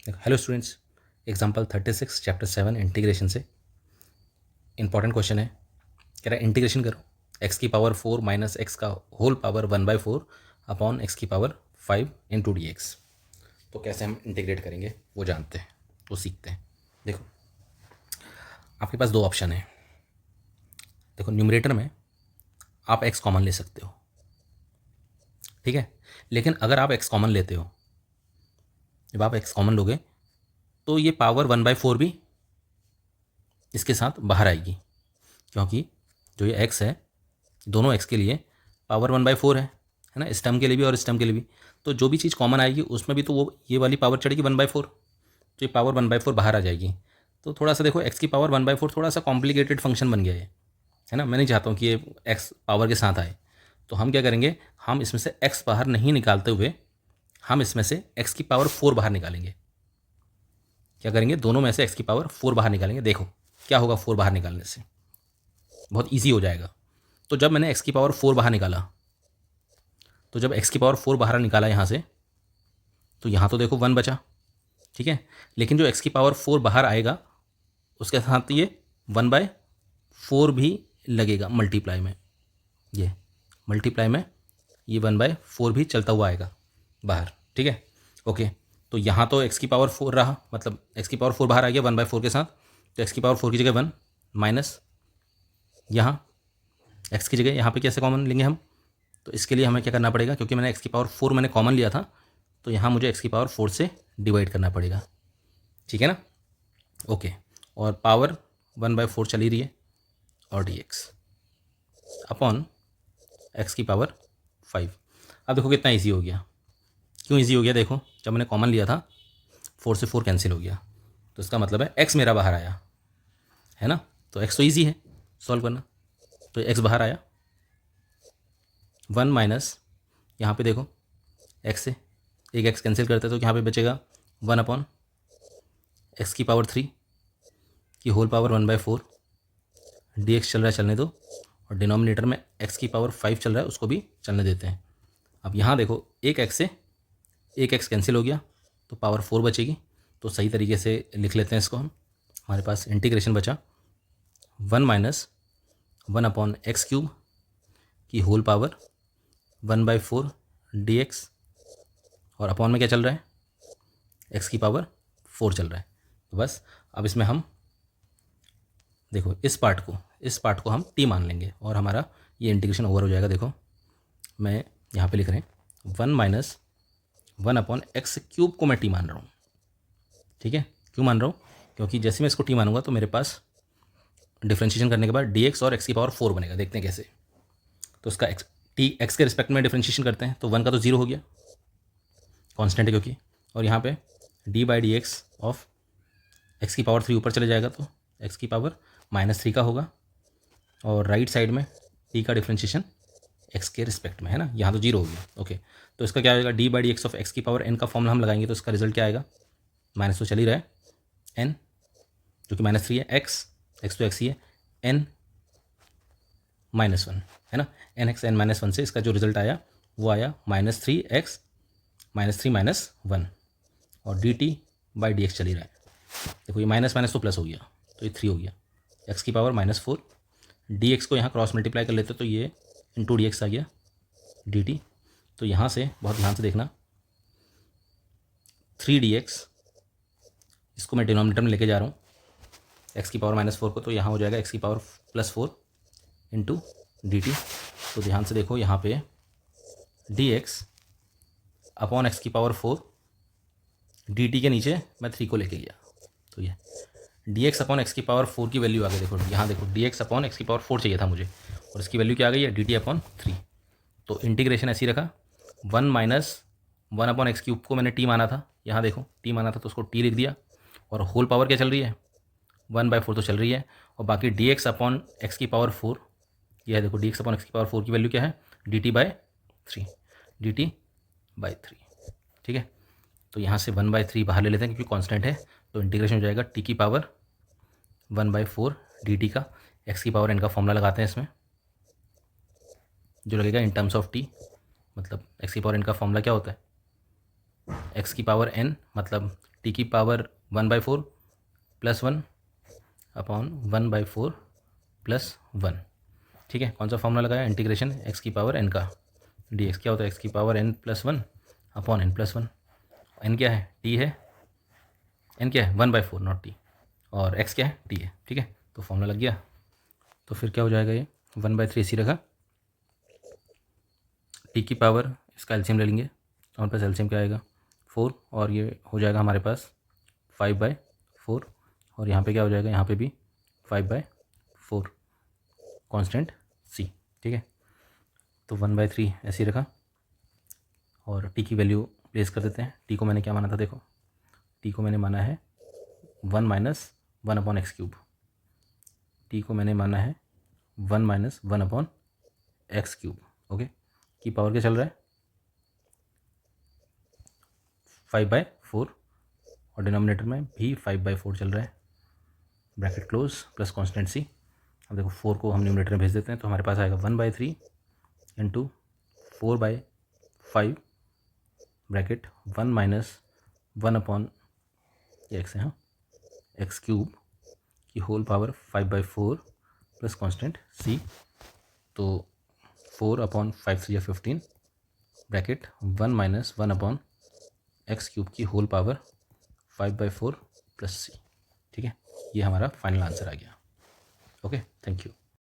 Hello students, example 36 chapter 7 integration से important question है। कह रहा है इंटीग्रेशन करो एक्स की पावर 4 माइनस एक्स का होल पावर 1/4 अपॉन एक्स की पावर 5 इंटू डी एक्स। तो कैसे हम इंटीग्रेट करेंगे वो जानते हैं, वो सीखते हैं। देखो, आपके पास दो ऑप्शन है। देखो, न्यूमरेटर में आप एक्स कॉमन ले सकते हो, ठीक है। लेकिन अगर आप एक्स कॉमन लेते हो, जब आप एक्स कॉमन लोगे तो ये पावर 1/4 भी इसके साथ बाहर आएगी, क्योंकि जो ये एक्स है, दोनों एक्स के लिए पावर 1/4 है ना, स्टम के लिए भी और स्टम के लिए भी। तो जो भी चीज़ कॉमन आएगी उसमें भी तो वो ये वाली पावर चढ़ेगी 1/4, तो ये पावर 1/4 बाहर आ जाएगी। तो थोड़ा सा देखो, एक्स की पावर 1/4 थोड़ा सा कॉम्प्लिकेटेड फंक्शन बन गया है ना। मैं नहीं चाहता हूँ कि ये एक्स पावर के साथ आए। तो हम क्या करेंगे, हम इसमें से एक्स बाहर नहीं निकालते हुए हम इसमें से एक्स की पावर 4 बाहर निकालेंगे। क्या करेंगे, दोनों में से एक्स की पावर 4 बाहर निकालेंगे। देखो क्या होगा 4 बाहर निकालने से, बहुत ईजी हो जाएगा। तो जब मैंने एक्स की पावर 4 बाहर निकाला, तो जब एक्स की पावर 4 बाहर निकाला यहाँ से, तो यहाँ तो देखो 1 बचा, ठीक है। लेकिन जो एक्स की पावर 4 बाहर आएगा उसके साथ ये 1/4 भी लगेगा मल्टीप्लाई में। ये मल्टीप्लाई में ये 1/4 भी चलता हुआ आएगा बाहर, ठीक है। ओके, तो यहाँ तो एक्स की पावर 4 रहा, मतलब एक्स की पावर 4 बाहर आ गया 1/4 के साथ। तो एक्स की पावर 4 की जगह 1 माइनस यहाँ एक्स की जगह यहाँ पे कैसे कॉमन लेंगे हम। तो इसके लिए हमें क्या करना पड़ेगा, क्योंकि मैंने एक्स की पावर 4 मैंने कॉमन लिया था, तो यहाँ मुझे एक्स की पावर 4 से डिवाइड करना पड़ेगा, ठीक है ना। ओके, और पावर 1/4 चली रही है और डी एक्स अपॉन एक्स की पावर 5। अब देखो कितना ईजी हो गया। क्यों ईजी हो गया, देखो जब मैंने कॉमन लिया था 4 से 4 कैंसिल हो गया, तो इसका मतलब है एक्स मेरा बाहर आया, है ना। तो एक्स तो ईजी है सॉल्व करना, तो एक्स बाहर आया 1 माइनस, यहाँ पे देखो एक्स से एक एक्स कैंसिल करते हैं तो यहाँ पे बचेगा 1 अपॉन एक्स की पावर 3 की होल पावर 1/4। डी एक्स चल रहा है, चलने दो, और डिनोमिनेटर में एक्स की पावर 5 चल रहा है, उसको भी चलने देते हैं। अब यहाँ देखो एक एक्स से एक एक्स कैंसिल हो गया, तो पावर 4 बचेगी। तो सही तरीके से लिख लेते हैं इसको हम। हमारे पास इंटीग्रेशन बचा 1 माइनस 1 अपॉन एक्स क्यूब की होल पावर 1/4 डी एक्स, और अपॉन में क्या चल रहा है, एक्स की पावर 4 चल रहा है। तो बस अब इसमें हम देखो इस पार्ट को हम टी मान लेंगे और हमारा ये इंटीग्रेशन ओवर हो जाएगा। देखो मैं यहाँ पे लिख रहे हैं 1 माइनस 1 अपॉन एक्स क्यूब को मैं टी मान रहा हूँ, ठीक है। क्यों मान रहा हूँ, क्योंकि जैसे मैं इसको टी मानूंगा तो मेरे पास डिफ्रेंशिएशन करने के बाद डी एक्स और एक्स की पावर 4 बनेगा। देखते हैं कैसे। तो उसका एक्स टी एक्स के रिस्पेक्ट में डिफ्रेंशिएशन करते हैं, तो 1 का तो 0 हो गया, कांस्टेंट है क्योंकि। और यहाँ पे d/dx ऑफ एक्स की पावर 3 ऊपर चले जाएगा, तो एक्स की पावर -3 का होगा, और राइट साइड में टी का डिफ्रेंशिएशन एक्स के रिस्पेक्ट में है ना, यहाँ तो 0 हो गया। ओके, तो इसका क्या आएगा, d/dx ऑफ एक्स की पावर n का फॉर्मूला हम लगाएंगे, तो इसका रिजल्ट क्या आएगा, माइनस तो चल ही रहा है n जो कि -3 है, x तो x ही है, n -1 है ना, nx n-1 से इसका जो रिजल्ट आया वो आया -3x -3 और dt/dx चल ही रहा है। देखो ये माइनस माइनस तो प्लस हो गया, तो ये 3 हो गया, एक्स की पावर -4। dx को यहाँ क्रॉस मल्टीप्लाई कर लेते तो ये इंटू dx आ गया dt। तो यहाँ से बहुत ध्यान से देखना, 3dx इसको मैं डिनोमिनेटर में लेके जा रहा हूँ एक्स की पावर -4 को, तो यहाँ हो जाएगा एक्स की पावर +4 इंटू dt। तो ध्यान से देखो यहाँ पे dx अपॉन एक्स की पावर 4, dt के नीचे मैं 3 को लेके गया, तो ये dx अपॉन एक्स की पावर 4 की वैल्यू आ गई। देखो यहाँ देखो dx अपॉन एक्स की पावर 4 चाहिए था मुझे, और इसकी वैल्यू क्या आ गई है, dt अपॉन 3। तो इंटीग्रेशन ऐसी रखा 1 माइनस 1 अपॉन एक्स क्यूब को मैंने टी माना था, यहाँ देखो टी माना था तो उसको टी लिख दिया, और होल पावर क्या चल रही है 1/4 तो चल रही है, और बाकी dx अपॉन एक्स की पावर 4, यह है देखो dx अपॉन एक्स की पावर 4 की वैल्यू क्या है, dt/3, dt/3, ठीक है। तो यहाँ से 1/3 बाहर ले लेते हैं क्योंकि कांस्टेंट है, तो इंटीग्रेशन हो जाएगा t की पावर 1/4 dt का, x की पावर n का फॉर्मूला लगाते हैं इसमें, जो लगेगा इन टर्म्स ऑफ t। मतलब x की पावर n का फॉर्मूला क्या होता है, x की पावर n मतलब टी की पावर 1/4 प्लस 1 अपॉन 1/4 प्लस 1। ठीक है, कौन सा फॉर्मूला लगाया, इंटीग्रेशन एक्स की पावर एन का, डी एक्स क्या होता है, एक्स की power N plus 1 upon N plus 1। N क्या है, टी है, एन क्या है 1/4 नॉट टी, और एक्स क्या है, टी है। ठीक है, तो फॉर्मूला लग गया। तो फिर क्या हो जाएगा, ये 1/3 इसी रखा, टी की पावर, इसका एलसीएम ले लेंगे, हमारे पास एलसीएम क्या आएगा 4, और ये हो जाएगा हमारे पास 5/4, और यहाँ पे क्या हो जाएगा, यहाँ पे भी 5/4 कांस्टेंट सी। ठीक है, तो 1/3 ऐसे ही रखा, और टी की वैल्यू प्लेस कर देते हैं। टी को मैंने क्या माना था, देखो टी को मैंने माना है 1 - 1 अपॉन एक्स क्यूब, टी को मैंने माना है 1 - 1 अपॉन एक्स क्यूब। ओके, की पावर क्या चल रहा है 5/4, और डिनोमिनेटर में भी 5/4 चल रहा है, ब्रैकेट क्लोज प्लस कांस्टेंट सी। अब देखो 4 को हम न्यूमरेटर में भेज देते हैं, तो हमारे पास आएगा 1/3 इंटू 4/5 ब्रैकेट 1 - 1 अपॉन ये एक्स है, हाँ, एक्स क्यूब की होल पावर 5/4 प्लस कांस्टेंट सी। तो 4 upon 5 3 15 bracket 1 - 1 upon x cube की होल पावर 5/4 प्लस सी। ठीक है, ये हमारा फाइनल आंसर आ गया। Okay, thank you.